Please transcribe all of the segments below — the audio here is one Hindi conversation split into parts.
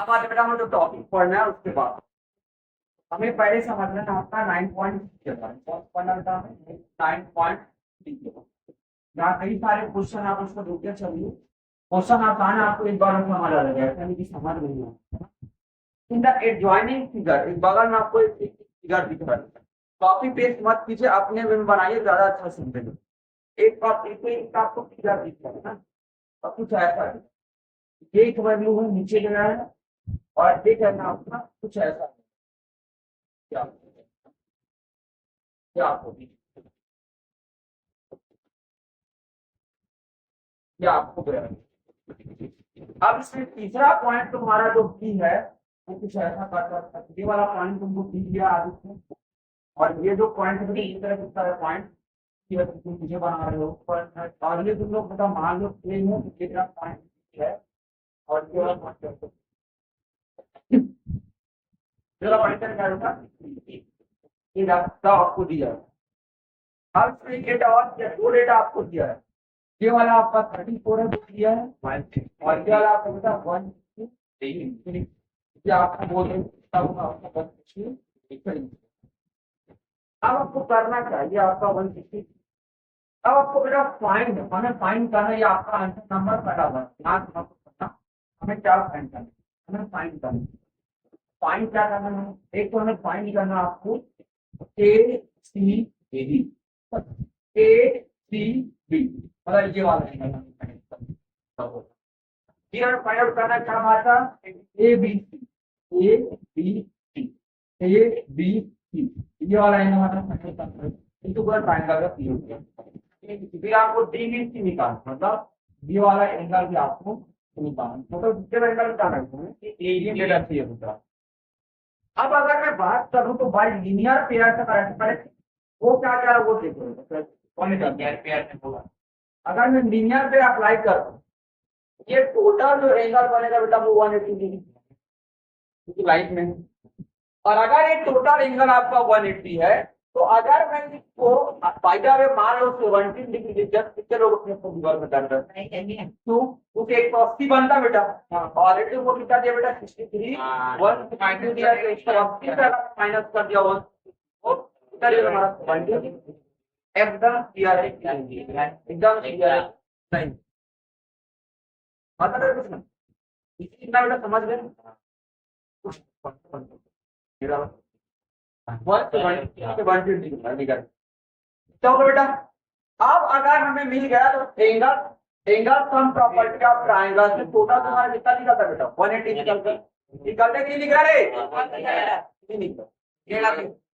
अब आज बेटा हमें जो टॉपिक पढ़ना है उसके बाद हमें पहले समझना है आपका 9.9 पढ़ना बेटा हमें 9.3 यहाँ कई सारे क्वेश्चन आप उसको देखते चलिए। क्वेश्चन आसान है, आपको एक बार में समझ आ जाएगा, ऐसा नहीं कि समझ नहीं है। इन द एडजॉइनिंग फिगर, एक बगल में आपको एक फिगर दिख रहा है, कॉपी पेस्ट मत कीजिए, अपने में बनाइए, ज्यादा अच्छा समझेगा। एक कॉपी पे एक आपको फिगर दिख रहा है ना, और कुछ ऐसा है, ये एक वैल्यू है नीचे गया है और एक है ना आपका कुछ ऐसा है। क्या क्या आपको क्या आपको गया है। अब इसमें तीसरा पॉइंट तुम्हारा जो बी है वो कुछ ऐसा करता है, ये वाला पॉइंट तुमको बी दिया आगे से, और ये जो पॉइंट है इस तरह दिखता है पॉइंट, ये तुम मुझे बना रहे हो पर और ये तुम लोग पता मान लो प्लेन है तो ये पॉइंट है और ये वाला पॉइंट है, ये वाला पॉइंट क्या होगा, ये रास्ता आपको दिया है। अब इसमें डेटा और दो डेटा आपको दिया है, ये वाला आपका 34 है जो दिया है, और ये वाला आपका बेटा 1 ये आपको बोल रहे हैं। अब आपको करना चाहिए आपका 160। अब आपको बेटा फाइंड, हमें फाइंड करना है, ये आपका आंसर नंबर कटा हुआ है, ध्यान से आपको करना। हमें क्या फाइंड करना है, हमें फाइंड करना है। फाइंड क्या करना है, एक तो हमें फाइंड करना है आपको ए सी बी, ए सी बी मतलब ये वाला है। ये हमें फाइंड आउट करना क्या बात है, A B C, A B C, A B C, ये वाला है हमारा फाइंड करना है। इनको पूरा ट्रायंगल का पीओ फिर आपको डी बी सी निकालना, मतलब ये वाला एंगल भी आपको निकालना, मतलब कितने एंगल निकालना है, एरिया डेटा चाहिए होता। अब अगर मैं बात करूं तो बाय लीनियर पेयर से करेक्ट करेक्ट वो क्या क्या है वो देखो, कौन लीनियर पेयर में होगा। अगर मैं लीनियर पे अप्लाई करूं, ये टोटल जो एंगल बनेगा बेटा वो 180 डिग्री लाइट में, और अगर ये टोटल एंगल आपका 180 है तो अगर मैं इसको फायदा में मान लो 17 डिग्री जस्ट कितने लोग अपने गूगल में कर रहे हैं तो उसे 180 बनता बेटा, ऑलरेडी वो कितना दिया बेटा 63 1 माइनस दिया तो 180 का माइनस कर दिया 1 वो कितना दिया हमारा 20 एकदम क्लियर है, एकदम क्लियर है नहीं मतलब कुछ नहीं, इतना बेटा समझ गए। तो बेटा अब अगर हमें मिल गया तो angle angle sum property of triangle से टोटल तुम्हारा कितना निकलता बेटा 180 निकलता निकलते कि नहीं निकला रे नहीं निकला,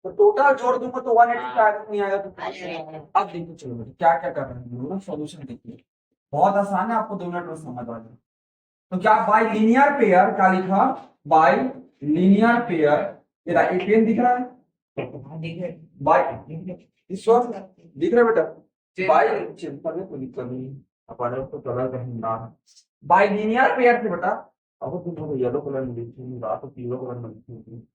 तो टोटल जोड़ दूंगा तो 180 का आएगा नहीं आएगा तो अब देखो चलो बेटा क्या क्या कर रहे हैं सॉल्यूशन देखिए, बहुत आसान है, आपको 2 मिनट में समझ आ जाएगा। तो क्या बाय लीनियर पेयर क्या लिखा, बाय लीनियर पेयर, ये पेन दिख रहा है बाय इस वक्त दिख रहा है बेटा बाय चिंता में कोई दिक्कत नहीं, अपन को कलर कहना बाय लीनियर पेयर से बेटा, अब तुम येलो कलर में लिखी रात पीलो कलर में लिखी,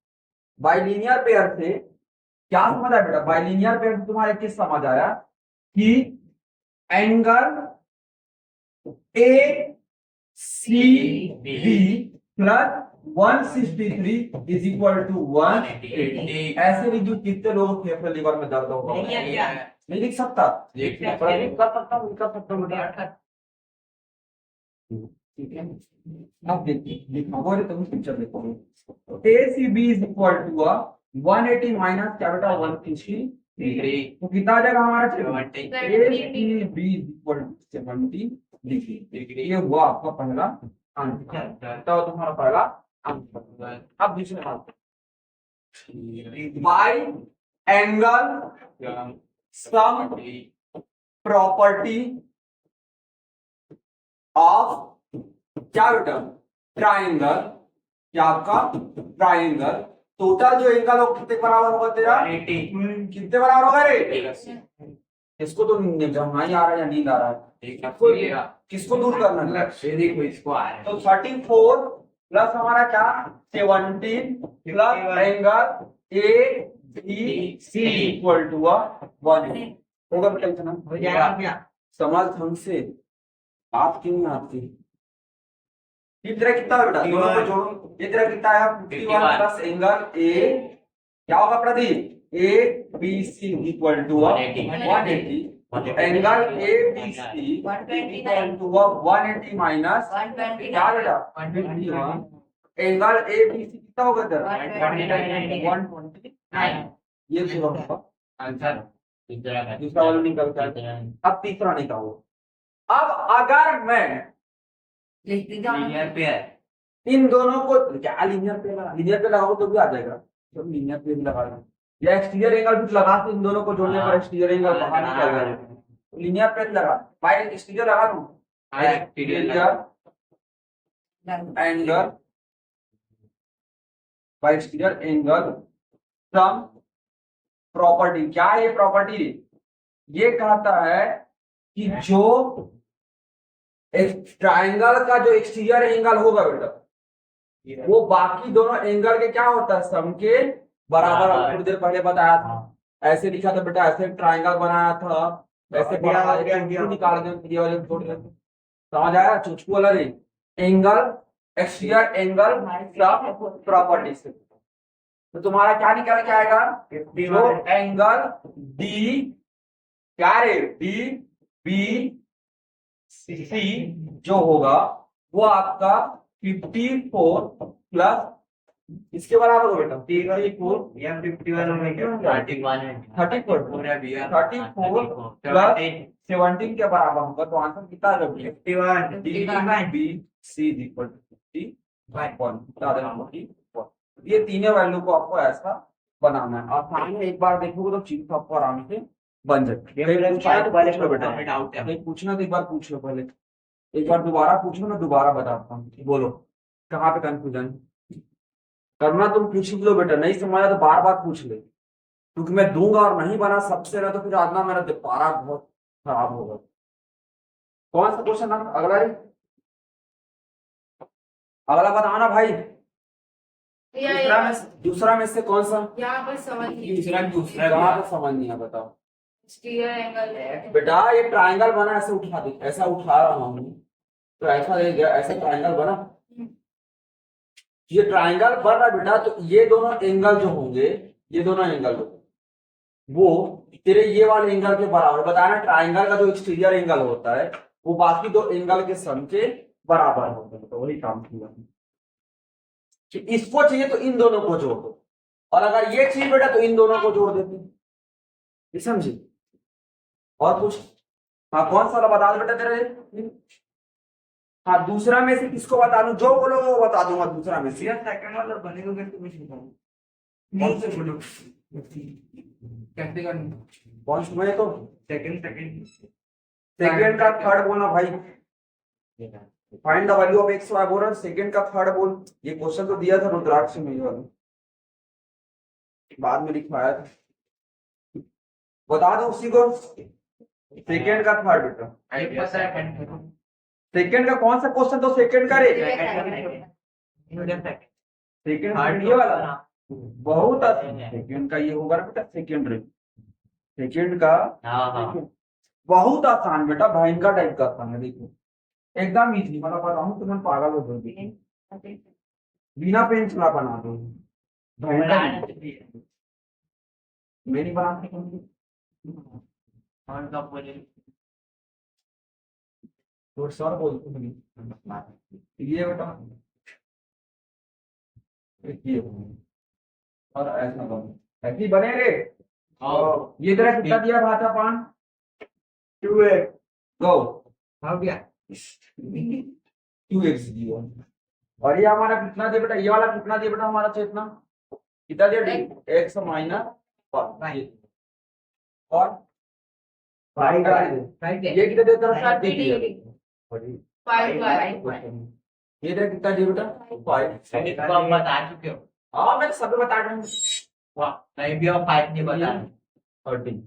बाय लीनियर पेयर से क्या समझ आया बेटा, बाय लीनियर पेयर से तुम्हारे किस समझ आया कि angle A C B plus 163 is equal to 180, ऐसे लिख दो कितने लोग फेफड़े लीवर में दर्द होगा नहीं लिख सकता, लिख सकता हूँ बेटा ठीक है। अब देखिए लिखा बोले तो पिक्चर देखो, A C B is equal to 180 minus क्या बेटा 163, तो कितना आ जाएगा हमारा 70, A C B is equal to 70 degree, ये हुआ आपका पहला आंसर, तो तुम्हारा पहला आंसर। अब दूसरे बात bye angle sum property of क्या बेटा ट्राइंगल, क्या आपका ट्राइंगल टोटल जो एंगल हो कितने बराबर होगा तेरा 80, कितने बराबर होगा रे, इसको तो जब नहीं आ रहा है या नींद आ रहा है किसको दूर करना है देखो इसको आ रहा है तो 34 प्लस हमारा क्या 17 plus angle A B C equal to 1 होगा बेटा, इतना हो जाएगा। समझ ढंग से बात क्यों नहीं आती। ये तेरा कितना है बेटा, दोनों को जोड़ो, ये तेरा कितना है 51 प्लस एंगल ए, क्या होगा Pradeep, A B C equal to 180, angle A B C equal to 180 minus क्या बेटा 151, एंगल ए बी सी कितना होगा तेरा 129, ये पूरा होगा आंसर। दूसरा वाला निकल गया, अब तीसरा निकालो। अब अगर मैं लीनियर पेयर इन दोनों को, क्या लीनियर पेयर लगा, लीनियर पेयर लगाओ तो भी आ जाएगा, तो लीनियर पेयर लगा लो, या एक्सटीरियर एंगल भी लगा तो इन दोनों को जोड़ने पर एक्सटीरियर एंगल बाहर निकल जाएगा, लीनियर पेयर लगा, बाय एक्सटीरियर लगा दूं, exterior angle by exterior angle sum property, क्या है ये प्रॉपर्टी, ये कहता है कि जो एक ट्राइंगल का जो एक्सटीरियर एंगल होगा बेटा वो बाकी दोनों एंगल के क्या होता है, सम के बराबर। थोड़ी देर पहले बताया था, ऐसे लिखा था बेटा, ऐसे ट्राइंगल बनाया था, ऐसे निकाल दे, समझ आया, चुचकू वाला नहीं, एंगल एक्सटीरियर एंगल प्रॉपर्टी से। तो तुम्हारा क्या निकल के आएगा, जो एंगल डी, क्या रे, डी बी सी जो होगा वो आपका 54 प्लस इसके बराबर होगा बेटा 54 या 51 होगा क्या 34 प्लस 17 के बराबर होगा, तो आंसर कितना आ जाएगा 51 D B C equal to 51। ये तीनों वैल्यू को आपको ऐसा बनाना है, आसान है, एक बार देखोगे तो चीज आपको आराम से बन जाएगी। पूछना तो एक बार पूछ लो, पहले एक बार दोबारा पूछ लो, मैं दोबारा बताता हूँ, बोलो कहाँ पे कंफ्यूजन करना, तुम पूछ लो बेटा, नहीं समझा तो बार बार पूछ ले, क्योंकि मैं दूंगा और नहीं बना सबसे ना तो फिर आदना मेरा पारा बहुत खराब होगा। कौन सा क्वेश्चन अगला है, अगला बताना भाई, दूसरा में से कौन सा, यहाँ पर समझ दूसरा कहाँ पे समझ नहीं है बताओ एंगल है बेटा, ये ट्रायंगल बना, ऐसे उठा दे, ऐसा उठा रहा हूँ तो ऐसा ले गया, ऐसा ट्रायंगल बना, ये ट्रायंगल बन रहा बेटा, तो ये दोनों एंगल जो होंगे, ये दोनों एंगल वो तेरे ये वाले एंगल के बराबर, बताना ट्रायंगल का जो एक्सटीरियर एंगल होता है वो बाकी दो एंगल के सम के बराबर होता है, तो वही काम किया कि इसको चाहिए तो इन दोनों को जोड़ दो, और अगर ये चाहिए बेटा तो इन दोनों को जोड़ देते, समझे। और कुछ, हाँ कौन सा बता दो बेटा तेरे, हाँ दूसरा में से किसको बता दूं, जो बोलोगे वो बता दूंगा, दूसरा में से सेकंड वाला बनेगा कौन से बोलो, कैसे करना, कौन सा मैं तो सेकंड का थर्ड बोलना भाई, find the value of X Y बोल रहा, सेकंड का थर्ड बोल, ये क्वेश्चन तो दिया था रुद्राक्ष में, ये वाला बाद में लिखवाया था, बता दो उसी को, सेकंड का थर्ड बेटा, सेकंड का कौन सा क्वेश्चन, तो सेकंड का रे, सेकंड ये वाला बहुत सेकंड का ये होगा ना बेटा, सेकंड रे, सेकंड का बहुत आसान बेटा, भयंकर टाइप का आसान है, देखो एकदम इजी, मतलब बता रहा हूँ तुम्हें पागल हो जाओगे, बिना पेन चला बना दो, मेरी बनाते तो सर बोलते ये बेटा, ये और ऐसा बनो, ऐसे ही बने रे, ये तरह कितना दिया भाषा पान 2x गो हो गया 2x दिया, और ये हमारा कितना दिया बेटा, ये वाला कितना दिया बेटा हमारा चेतना कितना दिया x माइनस और ये कितना देता है, ये इधर कितना दिया बेटा 5, बता चुके हो, हाँ मैं सब बता रहा हूँ, नहीं भी 5 नहीं बता 13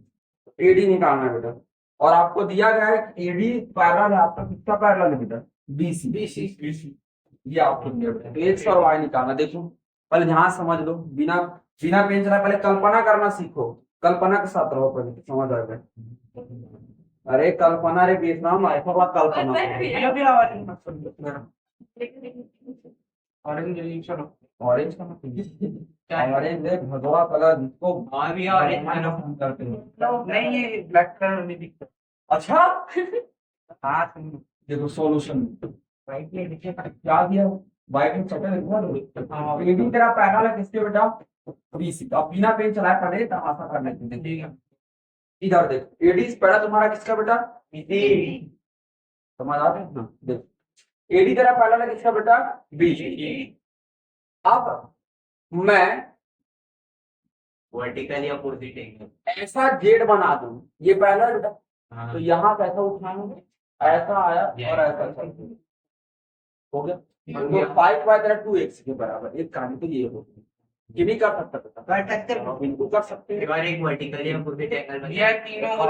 एडी निकालना है बेटा, और आपको दिया गया है एडी पैरेलल है, आपका कितना पैरेलल है बेटा बीसी, ये आपको दिया बेटा, तो एक्स और वाई निकालना, देखो पहले ध्यान समझ लो, बिना पेन चलाए पहले कल्पना करना सीखो, कल्पना के साथ रहो पहले, समझ आ गया, अरे कल्पना रे बेसनाम ऐसा बात कल्पना ऑरेंज चलो ऑरेंज का ऑरेंज है भगवा कलर जिसको हाँ भैया ऑरेंज भगवान करो पसंद करते हैं। नहीं ये ब्लैक कलर नहीं दिखता अच्छा हाँ तुम देखो सॉल्यूशन वाइट में दिखे क्या दिया वाइट में चटे देखो एडी तेरा पैनल है किसके बेटा बीसी। अब बिना पेन चलाए पहले तमाशा कर लेते हैं। ठीक है इधर देख एडी पहला तुम्हारा किसका बेटा बीसी समझ आ रहा है ना देख एडी तेरा पहला है किसका बेटा बीसी। अब मैं वर्टिकल या अपोजिट एंगल ऐसा जेड बना दूं ये पहला बेटा हाँ तो यहाँ कैसा उठाएंगे ऐसा आया और ऐसा हो गया तो 5 बाय तेरा 2x के बराबर एक कहानी तो ये हो ये भी कर सकता था कर सकते हो बिल्कुल कर सकते हैं। और एक वर्टिकल या अपोजिट एंगल ये तीनों को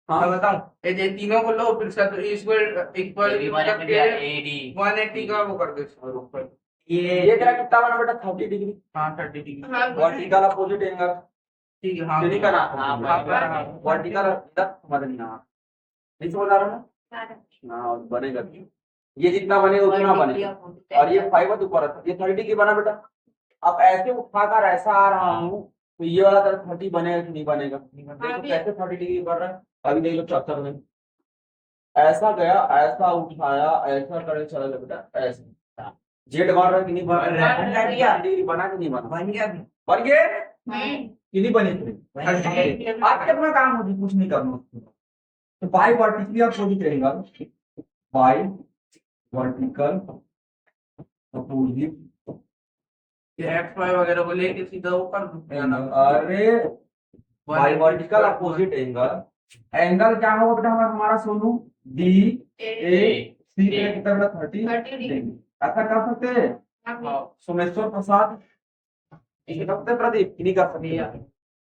हाँ। हाँ बताऊं ये तीनों को लो फिर से इसको इक्वल करके एडी 180 का वो कर दो इसको ऊपर ये तेरा कितना बना बेटा 30 डिग्री हाँ 30 डिग्री वर्टिकल अपोजिट एंगल ठीक है हाँ नहीं करना हाँ वर्टिकल इधर समझ नहीं आ नहीं समझ आ रहा ना हाँ बनेगा ये जितना बनेगा उतना बनेगा और ये फाइबर ऊपर है ये 30 की बना बेटा। अब ऐसे उठाकर ऐसा आ रहा हूँ तो ये वाला तरफ 30 बनेगा कि नहीं बनेगा देखो कैसे 30 डिग्री बढ़ रहा है अभी देख लो चक्कर में ऐसा गया ऐसा उठाया ऐसा करे चला गया बेटा ऐसे जेड बन रहा है कि नहीं बन रहा है डिग्री बना कि नहीं बना बन गया बन गए कि नहीं बने थे आज के अपना काम मुझे कुछ नहीं करना तो बाई वर्टिकल अपोजिट रहेगा बाई वर्टिकल अपोजिट ये एक्स वाई वगैरह को लेके सीधा वो कर दो अरे by vertical opposite angle angle क्या होगा बेटा हमारा सोनू डी ए सी कितना बेटा 30 ऐसा कर सकते हैं सोमेश्वर प्रसाद इसे कर सकते हैं प्रदीप नहीं कर सकते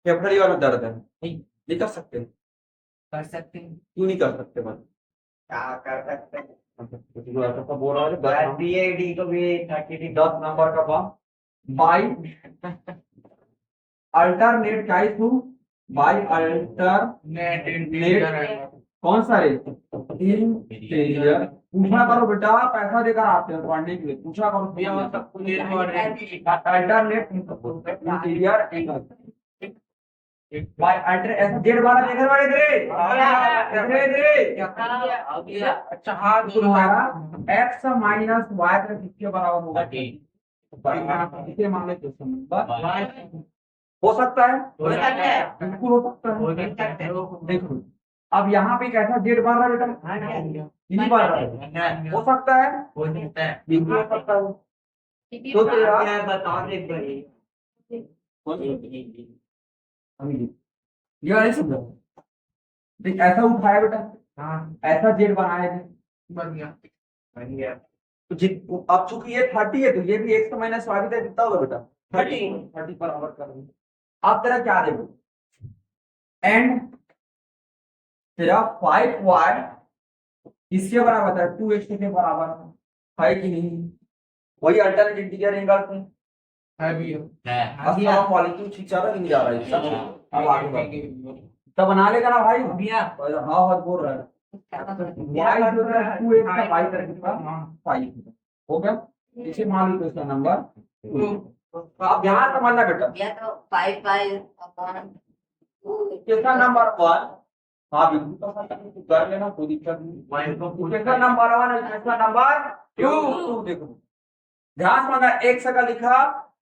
फेफड़े वाला दर्द है नहीं कर सकते कर सकते हैं क्यों नहीं कर सकते बस क्या कर सकते हैं जो ऐसा सब बोल रहा है बीएडी को भी 30 10 नंबर का बम बाई अल्टरनेट क्या है तू बाई अल्टर नेट इंटीरियर कौन सा है इंटीरियर पूछा करो बेटा पैसा देकर आते हैं पढ़ने के लिए पूछा करो भैया वो सब कुछ ये alternate interior angle by alter ऐसा जेड वाला देखने वाले इधर इधर अच्छा हाँ तुम्हारा x माइनस y किसके बराबर होगा इसे मान लेते हैं हो सकता है बिल्कुल हो सकता है देखो अब यहाँ पे कैसा जेड बन रहा है बेटा नहीं बन रहा है हो सकता है बिल्कुल हो सकता है तो तेरा बताओ एक ये नहीं समझा देख ऐसा उठाया बेटा हाँ ऐसा जेड बनाया थे बन गया तो अब चूंकि ये 30 है तो ये भी x माइनस y भी कितना होगा बेटा 30 बराबर कर दूं अब तेरा क्या देखो एंड तेरा 5y किसके बराबर है 2x के बराबर है कि नहीं वही अल्टरनेट इंटीरियर एंगल से है भी असला क्वालिटी ठीक चल रहा है कि नहीं जा रहा है इसका अब आगे बढ़ तब बना लेगा ना भाई भैया हाँ हाँ बोल रहा है y जो है 2x का y तरह का 5 हो गया इसे मान लो इसका नंबर अब यहाँ समझना बेटा भैया तो 5 किसका नंबर 1 हाँ बिल्कुल तो कर लेना कोई दिक्कत नहीं किसका नंबर 1 है किसका नंबर 2 देखो ध्यान समझना x का लिखा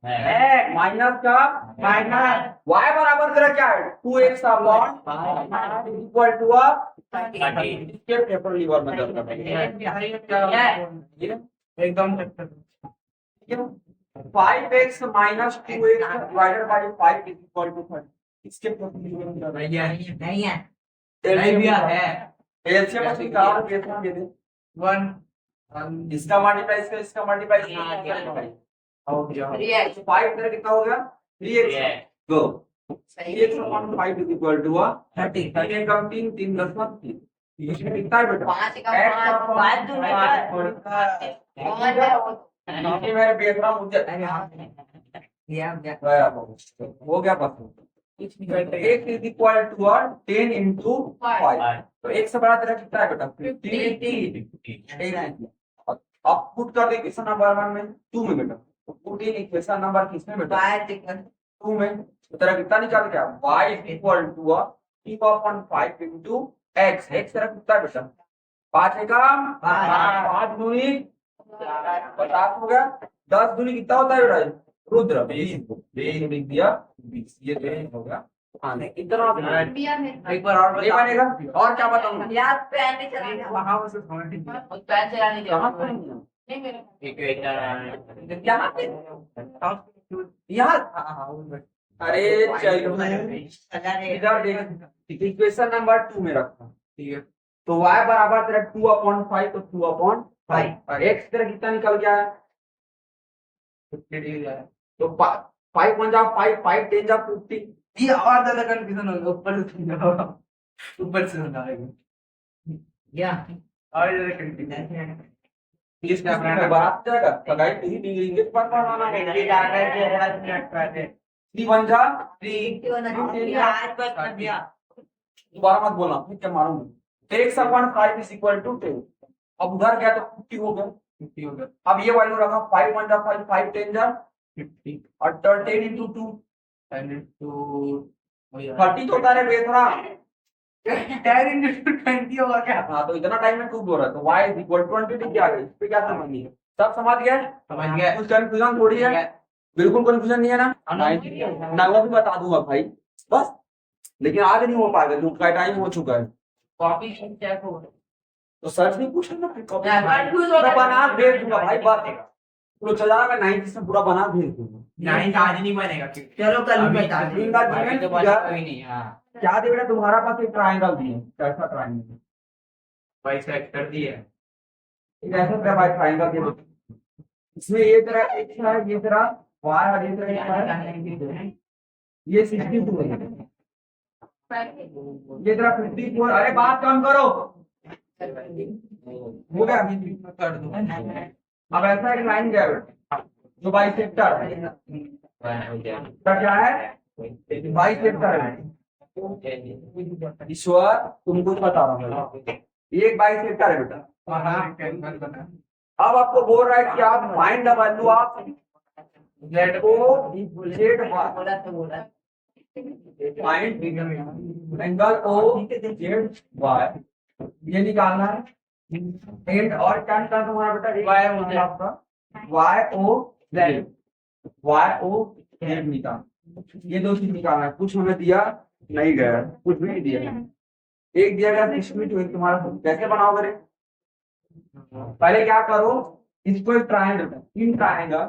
माइनस का माइनस y बराबर तेरा क्या है 2x अपॉन इक्वल टू इसके पेपर लीवर में दर्द एकदम 5x minus 2x divided by 5 is equal to 30 इसके पेपर लीवर में दर्द नहीं है भैया है एलसीएम उसकी कार केसना दे दे 1 इसका मल्टीप्लाई इसका मल्टीप्लाई हो गया 3x 5 तेरा कितना हो गया 3x गो 3x upon 5 is equal to 30 30 का 3 3 10 का 3 इसमें कितना है बेटा 5 का 5 दूनी ये मेरे बेसरा मुझे हो गया हो गया बस कुछ निकलते हैं। x is equal to 10 into 5। तो एक से बड़ा तेरा कितना है बेटा? 15। अब पुट कर दे इक्वेशन नंबर 1 में 2 में बेटा। तो पुट इन इक्वेशन नंबर किसमें बेटा? बाय टिकट 2 में। तो तेरा कितना निकल गया? y is equal to 3/5 into x। x तेरा कितना है बेटा? 5 एकम 5 दूनी 50 हो गया। 10 दूनी कितना होता है बेटा? रुद्र 20 लिख दिया 20। ये तो हो गया। हाँ इतना एक बार और नहीं बनेगा। और क्या बताऊं? याद पैन नहीं चलाना वहां से समझ उस पैन चलाने कहाँ दे से नहीं? नहीं मेरा यहाँ पे यहाँ अरे चलो इधर देख इक्वेशन नंबर 2 में रखा। ठीक है। तो y बराबर तेरा 2/5 तो 2/5 और x तेरा कितना निकल गया है? 50 तो 5 1 जा 5 5 10 जा 50। ये और ज्यादा कंफ्यूजन होगा। ऊपर से होगा या और ज्यादा कंफ्यूजन। इस में बात जाएगा सगाई नहीं दी इंग्लिश पर पढ़ाना है। 3 1 जा 3 आज बस कर दिया दोबारा मत बोलना फिर क्या मारूंगा। x/5 is equal to 10। अब उधर गया तो 50 हो गया। 50 होगा। अब ये वैल्यू रखा 5 1 जा 5 5 10 जा 50 और 10 into 2 100 to 30 तो होता है रे थोड़ा। 10 into 20 होगा क्या? हाँ तो इतना टाइम में क्यूब हो रहा है तो y इज इक्वल 20 लिख दिया इस पे क्या समझिए? सब समझ गए? समझ गया। कुछ कंफ्यूजन थोड़ी है? बिल्कुल कंफ्यूजन नहीं है ना? ना वो भी बता दूंगा भाई बस। लेकिन आज नहीं हो पाएगा क्योंकि टाइम हो चुका है। कॉपी चेक हो तो सर से पूछो ना फिर कॉपी कंफ्यूज हो मैं बना भेज दूंगा भाई बस। तो चल जाना मैं 9 में पूरा बना भेज दूंगा। नहीं आज नहीं बनेगा क्योंकि चलो कल अभी बता तो देंगे इनका अभी जीवन तो पूजा- कोई नहीं। हाँ क्या दे बेटा तुम्हारा पास एक ट्रायंगल दिए कैसा ट्रायंगल? भाई सेट कर दिया। एक ऐसा तेरा भाई ट्रायंगल दे इसमें ये तेरा x है ये तेरा y और ये तेरा x है ये 62 है ये तेरा 54। अरे बात कम करो हो गया कर दूं। अब ऐसा एक लाइन गया बेटा जो बाइसेक्टर है तो क्या है बाइसेक्टर है। ईश्वर तुमको बता रहा हूँ ये एक बाइसेक्टर है बेटा। हाँ कैंसिल करना। अब आपको बोल रहा है कि आप find the value of Z O Z Y बोला तो बोला find angle O Z Y ये निकालना है। एंड और क्या निकालना तुम्हारा बेटा वाई ओ जेड। आपका वाई ओ जेड निकाल ये दो चीज निकालना है। कुछ हमें दिया नहीं गया कुछ भी नहीं दिया एक दिया गया इसमें तो एक तुम्हारा कैसे बनाओगे रे? पहले क्या करो इसको एक triangle in triangle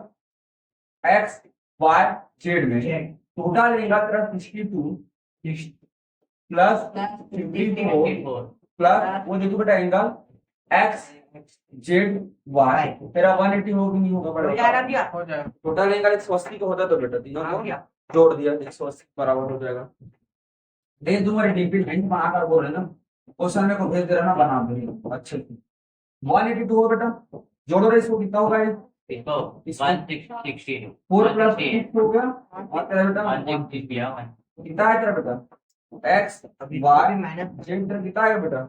X Y Z में टोटल एंगल तेरा 62 प्लस 54 प्लस वो देखो बेटा एंगल एक्स जेड वाई तेरा 180 होगा नहीं होगा हो जाएगा बेटा? क्या हो जाएगा। टोटल एंगल 180 का होता तो बेटा तीनों हाँ को क्या जोड़ दिया 180 बराबर हो जाएगा। दे दूंगा रिपीट नहीं बनाकर बोल रहे ना क्वेश्चन में को भेज दे रहा ना बना दे अच्छे से 182 हो बेटा जोड़ो रे इसको कितना होगा ये 4 प्लस 6 हो गया और तेरा बेटा कितना है तेरा बेटा एक्स वाई जेड तेरा कितना है बेटा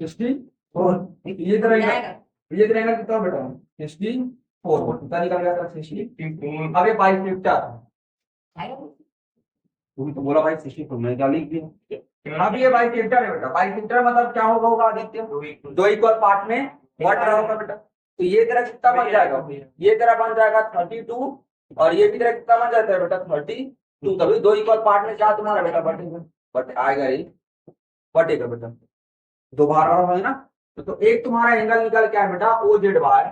64 ये तेरा एंगल कितना हो बेटा 64 कितना निकल गया तेरा 64। अब ये बाइसेक्टर तू तो बोला भाई 64 मैंने क्या लिख दिया। अब ये बाइसेक्टर है बेटा बाइसेक्टर मतलब क्या होगा आदित्य दो इक्वल पार्ट में व्हाट रहा होगा बेटा। तो ये तेरा कितना बन जाएगा ये तेरा बन जाएगा 32 और ये भी तेरा कितना बन जाता है बेटा 32 तभी दो इक्वल पार्ट में क्या तुम्हारा बेटा बटेगा बट आएगा ही बटेगा बेटा दो बार है ना। तो एक तुम्हारा एंगल निकल क्या है बेटा ओ जेड वाई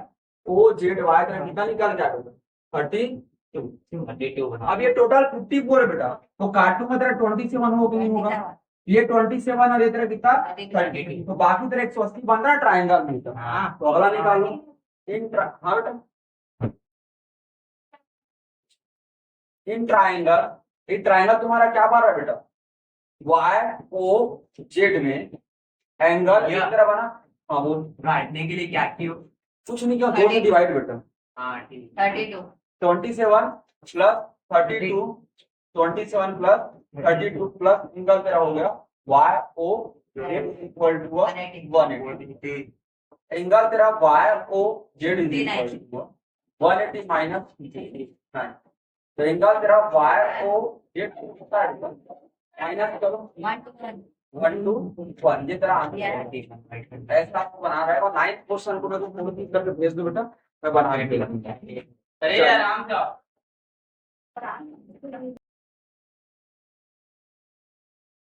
तेरा कितना निकल गया बेटा 32। अब ये टोटल 54 है बेटा तो काटू में तेरा 27 हो कि नहीं होगा ये 27 और ये तेरा कितना 32 तो बाकी तेरा 180 बन रहा है ट्रायंगल में तो अगला निकालो हाँ बेटा इन ट्रायंगल तुम्हारा क्या बन रहा है बेटा वाई ओ जेड में एंगल इस तरह बना। हाँ बोल काटने के लिए क्या किया? कुछ नहीं किया दो में डिवाइड बेटा हाँ ठीक 32 27 प्लस 32 27 प्लस 32 प्लस एंगल तेरा हो गया Y O Z equal to 180 angle तेरा Y O Z equal to 180 minus 9 तो एंगल तेरा वाई ओ जेड कितना है माइनस करो 1 to 1 ये तेरा आंसर है। ऐसा आपको बना रहा है और 9th क्वेश्चन को मैं तो पूर्ण करके भेज दो बेटा मैं बना के भेज दूंगा। अरे आराम से